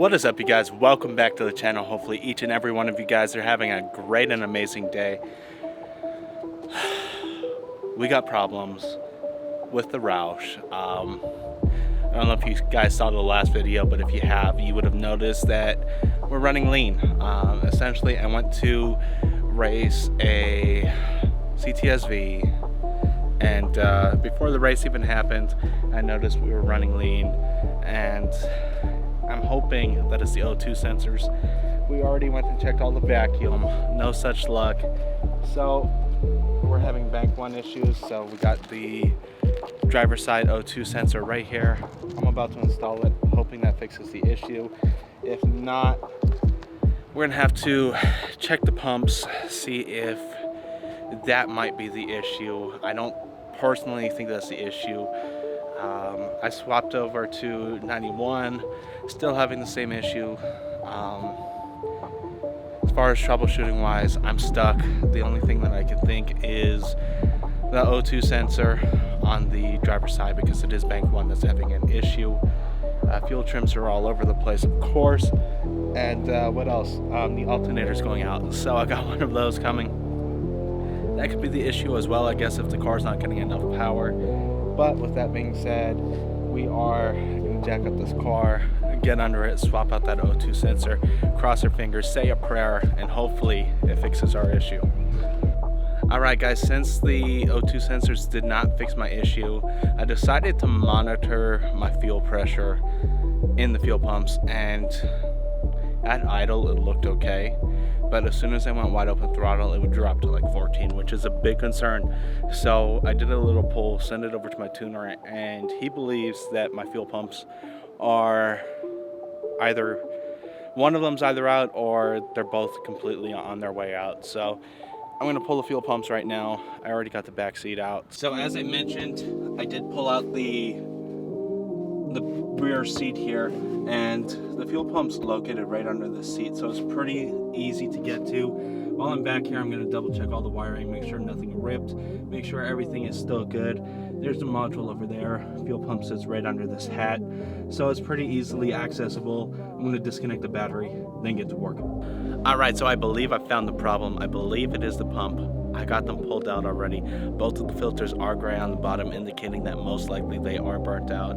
What is up, you guys? Welcome back to the channel. Hopefully each and every one of you guys are having a great and amazing day. We got problems with the Roush. I don't know if you guys saw the last video, but if you have, you would have noticed that we're running lean. Essentially, I went to race a CTSV, and before the race even happened, I noticed we were running lean, and I'm hoping that it's the O2 sensors. We already went and checked all the vacuum, no such luck. So we're having bank one issues. So we got the driver's side O2 sensor right here. I'm about to install it, hoping that fixes the issue. If not, we're gonna have to check the pumps, see if that might be the issue. I don't personally think that's the issue. I swapped over to 91, still having the same issue. As far as troubleshooting wise, I'm stuck. The only thing that I can think is the O2 sensor on the driver's side, because it is bank one that's having an issue. Fuel trims are all over the place, of course. And what else? The alternator's going out. So I got one of those coming. That could be the issue as well, I guess, if the car's not getting enough power. But with that being said, we are going to jack up this car, get under it, swap out that O2 sensor, cross our fingers, say a prayer, and hopefully it fixes our issue. Alright guys, since the O2 sensors did not fix my issue, I decided to monitor my fuel pressure in the fuel pumps, and at idle it looked okay. But as soon as I went wide open throttle, it would drop to like 14, which is a big concern. So I did a little pull, sent it over to my tuner, and he believes that my fuel pumps are either, one of them's either out or they're both completely on their way out. So I'm gonna pull the fuel pumps right now. I already got the back seat out. So as I mentioned, I did pull out the rear seat here, and the fuel pump's located right under the seat, so it's pretty easy to get to. While I'm back here, I'm going to double check all the wiring, make sure nothing ripped, make sure everything is still good. There's the module over there. Fuel pump sits right under this hat, so it's pretty easily accessible. I'm going to disconnect the battery, then get to work. Alright, so I believe I found the problem. I believe it is the pump. I got them pulled out already. Both of the filters are gray on the bottom, indicating that most likely they are burnt out.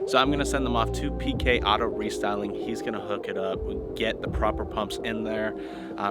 So I'm gonna send them off to PK Auto Restyling. He's gonna hook it up, get the proper pumps in there.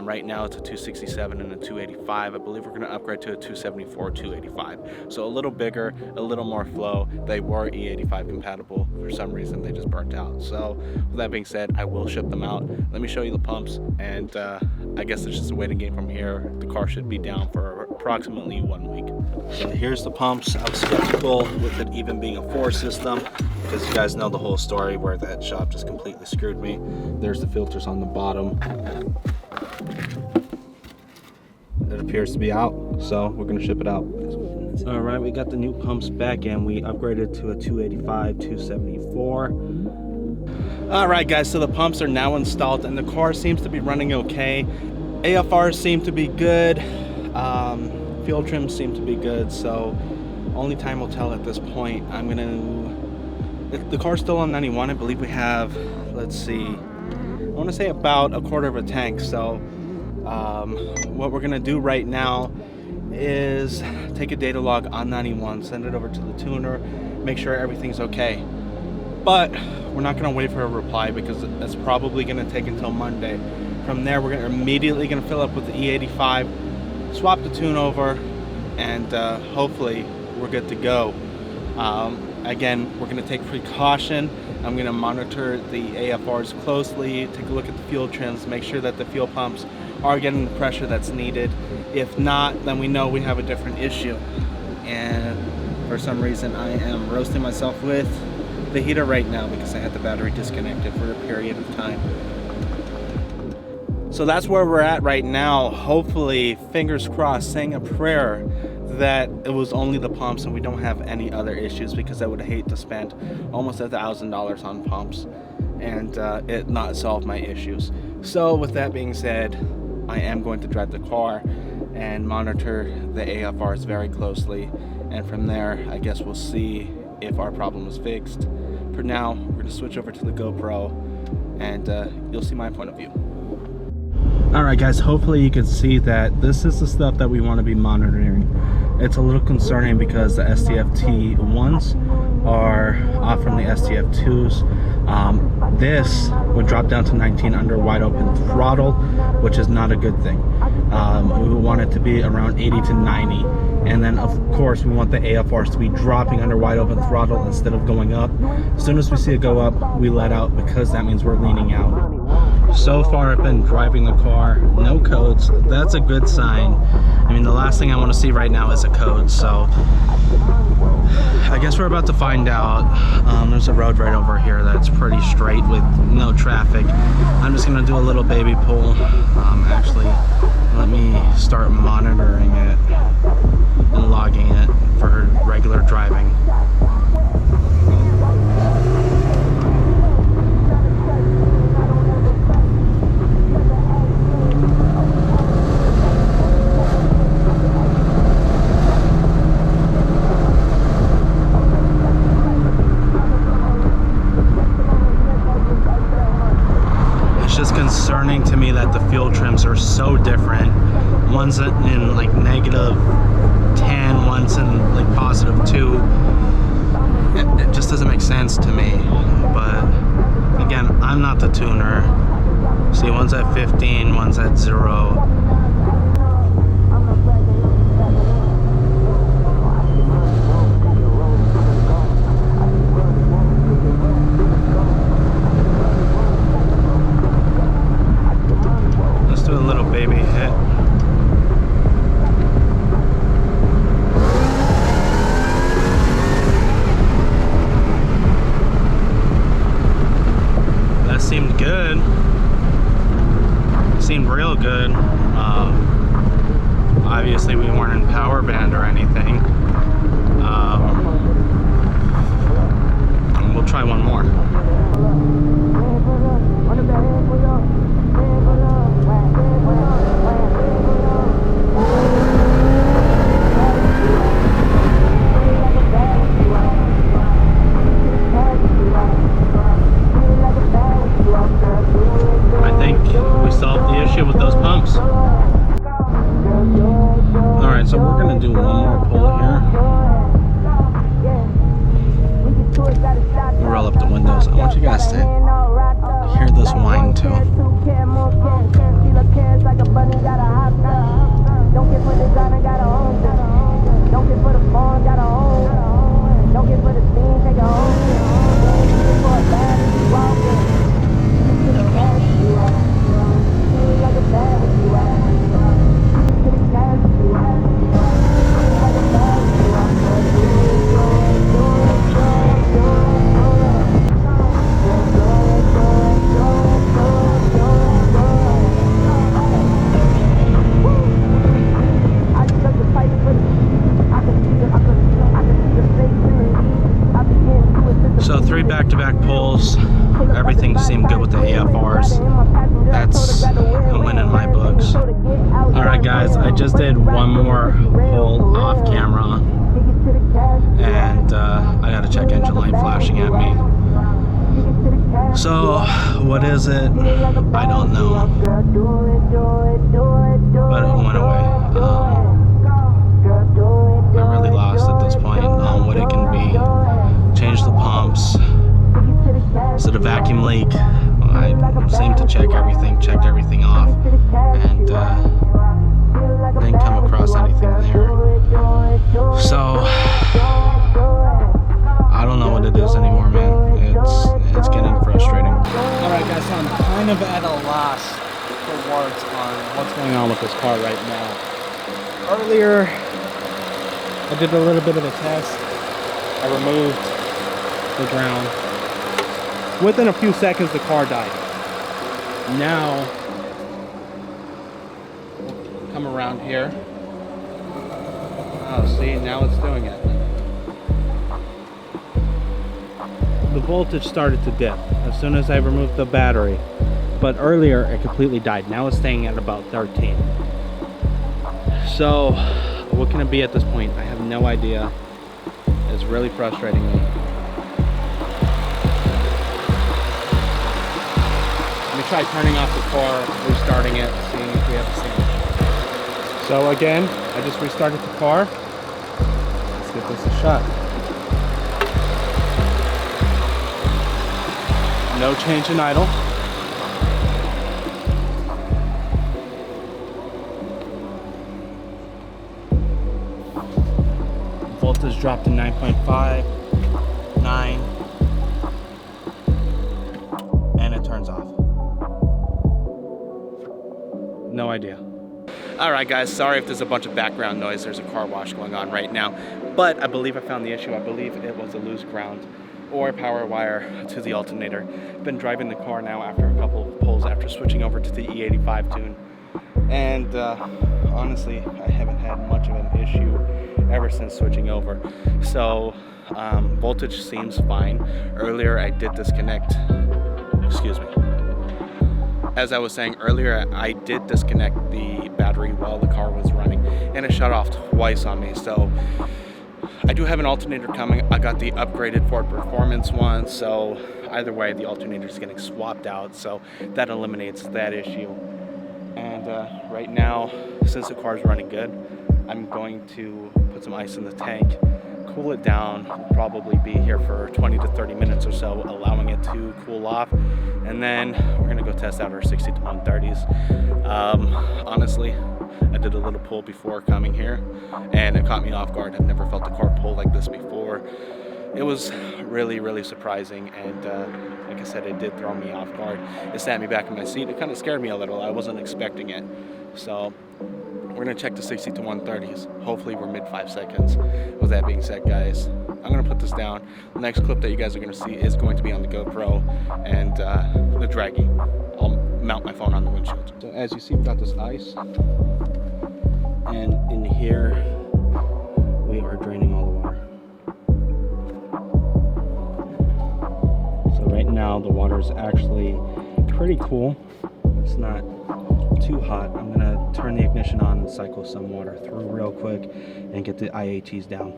Right now it's a 267 and a 285. I believe we're gonna upgrade to a 274, 285. So a little bigger, a little more flow. They were E85 compatible. For some reason, they just burnt out. So with that being said, I will ship them out. Let me show you the pumps, and I guess it's just a waiting game from here. The car should be down for approximately 1 week. So here's the pumps. I was skeptical with it even being a 4 system, because you guys know the whole story where that shop just completely screwed me. There's the filters on the bottom. It appears to be out, so we're gonna ship it out. All right, we got the new pumps back, and we upgraded to a 285, 274. All right, guys, so the pumps are now installed, and the car seems to be running okay. AFRs seem to be good. Fuel trims seem to be good, so only time will tell at this point. The car's still on 91. I believe we have, let's see, I want to say about a quarter of a tank. So what we're gonna do right now is take a data log on 91, send it over to the tuner, make sure everything's okay. But we're not gonna wait for a reply, because that's probably gonna take until Monday. From there, we're immediately gonna fill up with the E85, swap the tune over, and hopefully we're good to go. Again, we're going to take precaution. I'm going to monitor the AFRs closely, take a look at the fuel trims, make sure that the fuel pumps are getting the pressure that's needed. If not, then we know we have a different issue. And for some reason, I am roasting myself with the heater right now because I had the battery disconnected for a period of time. So that's where we're at right now. Hopefully, fingers crossed, saying a prayer that it was only the pumps and we don't have any other issues, because I would hate to spend almost $1,000 on pumps and it not solve my issues. So with that being said, I am going to drive the car and monitor the AFRs very closely, and from there I guess we'll see if our problem is fixed. For now, we're going to switch over to the GoPro and you'll see my point of view. All right, guys, hopefully you can see that this is the stuff that we want to be monitoring. It's a little concerning because the STFT1s are off from the STF2s. This would drop down to 19 under wide open throttle, which is not a good thing. We would want it to be around 80 to 90. And then of course we want the AFRs to be dropping under wide open throttle instead of going up. As soon as we see it go up, we let out, because that means we're leaning out. So far I've been driving the car, no codes. That's a good sign. I mean, the last thing I want to see right now is a code, so I guess we're about to find out. There's a road right over here that's pretty straight with no traffic. I'm just gonna do a little baby pull. Actually, let me start monitoring it and logging it for regular driving. Concerning to me that the fuel trims are so different. One's in like -10, one's in like +2. It just doesn't make sense to me. But again, I'm not the tuner. See, one's at 15, one's at 0. Baby hit. That seemed good. Seemed real good. Obviously we weren't in power band or anything. We'll try one more. With those pumps. Alright, so we're gonna do one more pull here. We'll roll up the windows. I want you guys to hear this whine too. So 3 back-to-back pulls. Everything seemed good with the AFRs. That's a win in my books. Alright guys, I just did one more pull off camera, and I gotta check engine light flashing at me. So what is it? I don't know, but it went away. I'm really lost at this point on what it can be. Change the pumps. Is it a vacuum leak? I seem to checked everything off, and didn't come across anything there. So I don't know what it is anymore, man. It's getting frustrating. All right, guys, so I'm kind of at a loss for words on what's going on with this car right now. Earlier, I did a little bit of a test. I removed the ground. Within a few seconds, the car died. Now, come around here. Oh, see, now it's doing it. The voltage started to dip as soon as I removed the battery. But earlier, it completely died. Now it's staying at about 13. So, what can it be at this point? I have no idea. It's really frustrating me. try turning off the car, restarting it, seeing if we have the same issue. So again, I just restarted the car. Let's give this a shot. No change in idle. Voltage dropped to 9.5, 9, and it turns off. No idea. All right, guys, sorry if there's a bunch of background noise. There's a car wash going on right now, but I believe I found the issue. I believe it was a loose ground or power wire to the alternator. Been driving the car now after a couple of pulls after switching over to the E85 tune, and honestly, I haven't had much of an issue ever since switching over. So voltage seems fine. Earlier I did disconnect, excuse me. As I was saying earlier, I did disconnect the battery while the car was running, and it shut off twice on me. So I do have an alternator coming. I got the upgraded Ford Performance one, so either way the alternator is getting swapped out, so that eliminates that issue. And right now, since the car is running good, I'm going to put some ice in the tank, cool it down. We'll probably be here for 20 to 30 minutes or so, allowing it to cool off, and then we're gonna go test out our 60 to 130s. Honestly, I did a little pull before coming here, and it caught me off guard. I've never felt the car pull like this before. It was really, really surprising, and like I said, it did throw me off guard. It sat me back in my seat. It kind of scared me a little. I wasn't expecting it. So we're gonna check the 60 to 130s. Hopefully we're mid 5 seconds. With that being said, guys, I'm gonna put this down. The next clip that you guys are gonna see is going to be on the GoPro and the draggy. I'll mount my phone on the windshield. So as you see, we've got this ice, and in here we are draining all the water. So right now the water is actually pretty cool. It's not too hot. I'm gonna turn the ignition on and cycle some water through real quick and get the IATs down.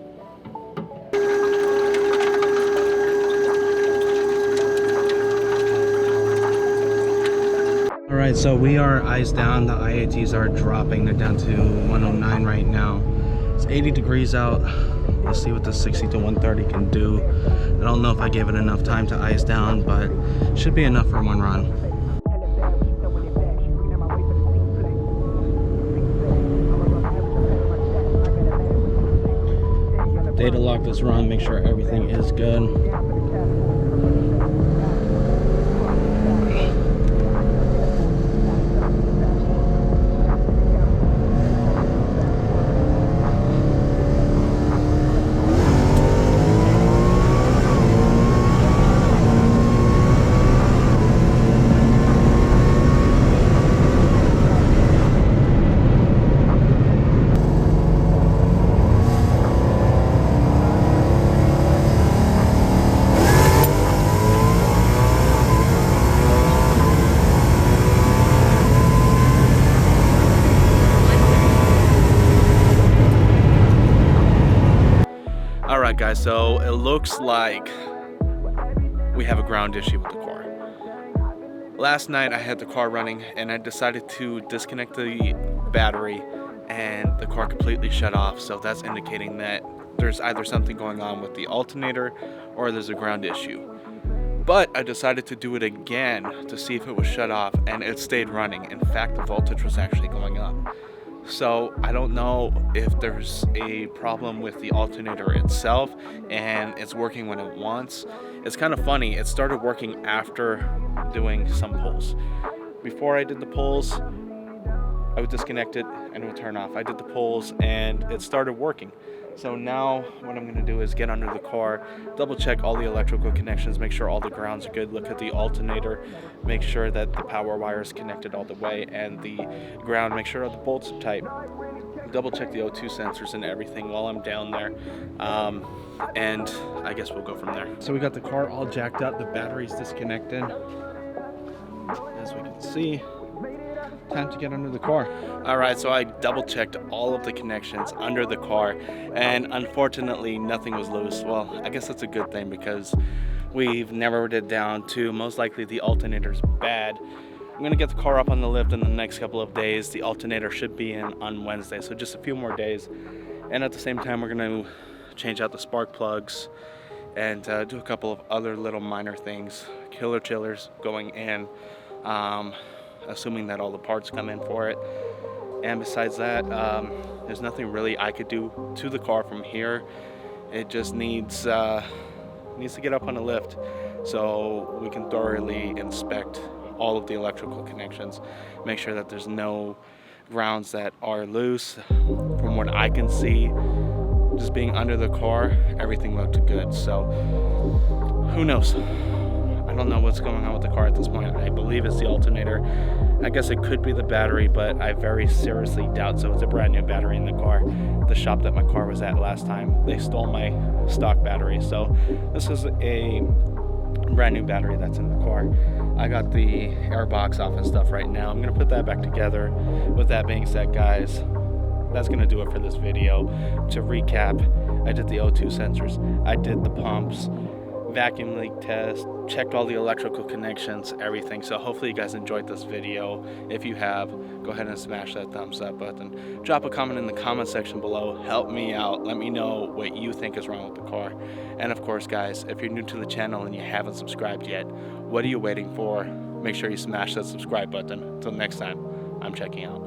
All right, so we are iced down. The IATs are dropping. They're down to 109 right now. It's 80 degrees out. Let's see what the 60 to 130 can do. I don't know if I gave it enough time to ice down, but should be enough for one run. Data log this run, make sure everything is good. Alright guys, so it looks like we have a ground issue with the car. Last night I had the car running and I decided to disconnect the battery and the car completely shut off, so that's indicating that there's either something going on with the alternator or there's a ground issue. But I decided to do it again to see if it was shut off, and it stayed running. In fact, the voltage was actually going up. So I don't know if there's a problem with the alternator itself and it's working when it wants. It's kind of funny, it started working after doing some pulls. Before I did the pulls, I would disconnect it and it would turn off. I did the pulls and it started working. So now what I'm gonna do is get under the car, double check all the electrical connections, make sure all the grounds are good, look at the alternator, make sure that the power wire is connected all the way, and the ground, make sure all the bolts are tight. Double check the O2 sensors and everything while I'm down there. And I guess we'll go from there. So we got the car all jacked up, the battery's disconnected. As we can see, time to get under the car. All right, so I double checked all of the connections under the car, and unfortunately nothing was loose. Well, I guess that's a good thing because we've narrowed it down to most likely the alternator's bad. I'm gonna get the car up on the lift in the next couple of days. The alternator should be in on Wednesday, so just a few more days. And at the same time, we're gonna change out the spark plugs and do a couple of other little minor things. Killer chillers going in, assuming that all the parts come in for it. And besides that, there's nothing really I could do to the car from here. It just needs to get up on the lift so we can thoroughly inspect all of the electrical connections, make sure that there's no grounds that are loose. From what I can see, just being under the car, everything looked good. So who knows? I don't know what's going on with the car at this point. I believe it's the alternator. I guess it could be the battery, but I very seriously doubt so. It's a brand new battery in the car. The shop that my car was at last time, they stole my stock battery. So this is a brand new battery that's in the car. I got the air box off and stuff right now. I'm gonna put that back together. With that being said, guys, that's gonna do it for this video. To recap, I did the O2 sensors, I did the pumps, vacuum leak test, checked all the electrical connections, everything. So hopefully you guys enjoyed this video. If you have, go ahead and smash that thumbs up button. Drop a comment in the comment section below. Help me out. Let me know what you think is wrong with the car. And of course, guys, if you're new to the channel and you haven't subscribed yet, what are you waiting for? Make sure you smash that subscribe button. Until next time, I'm checking out.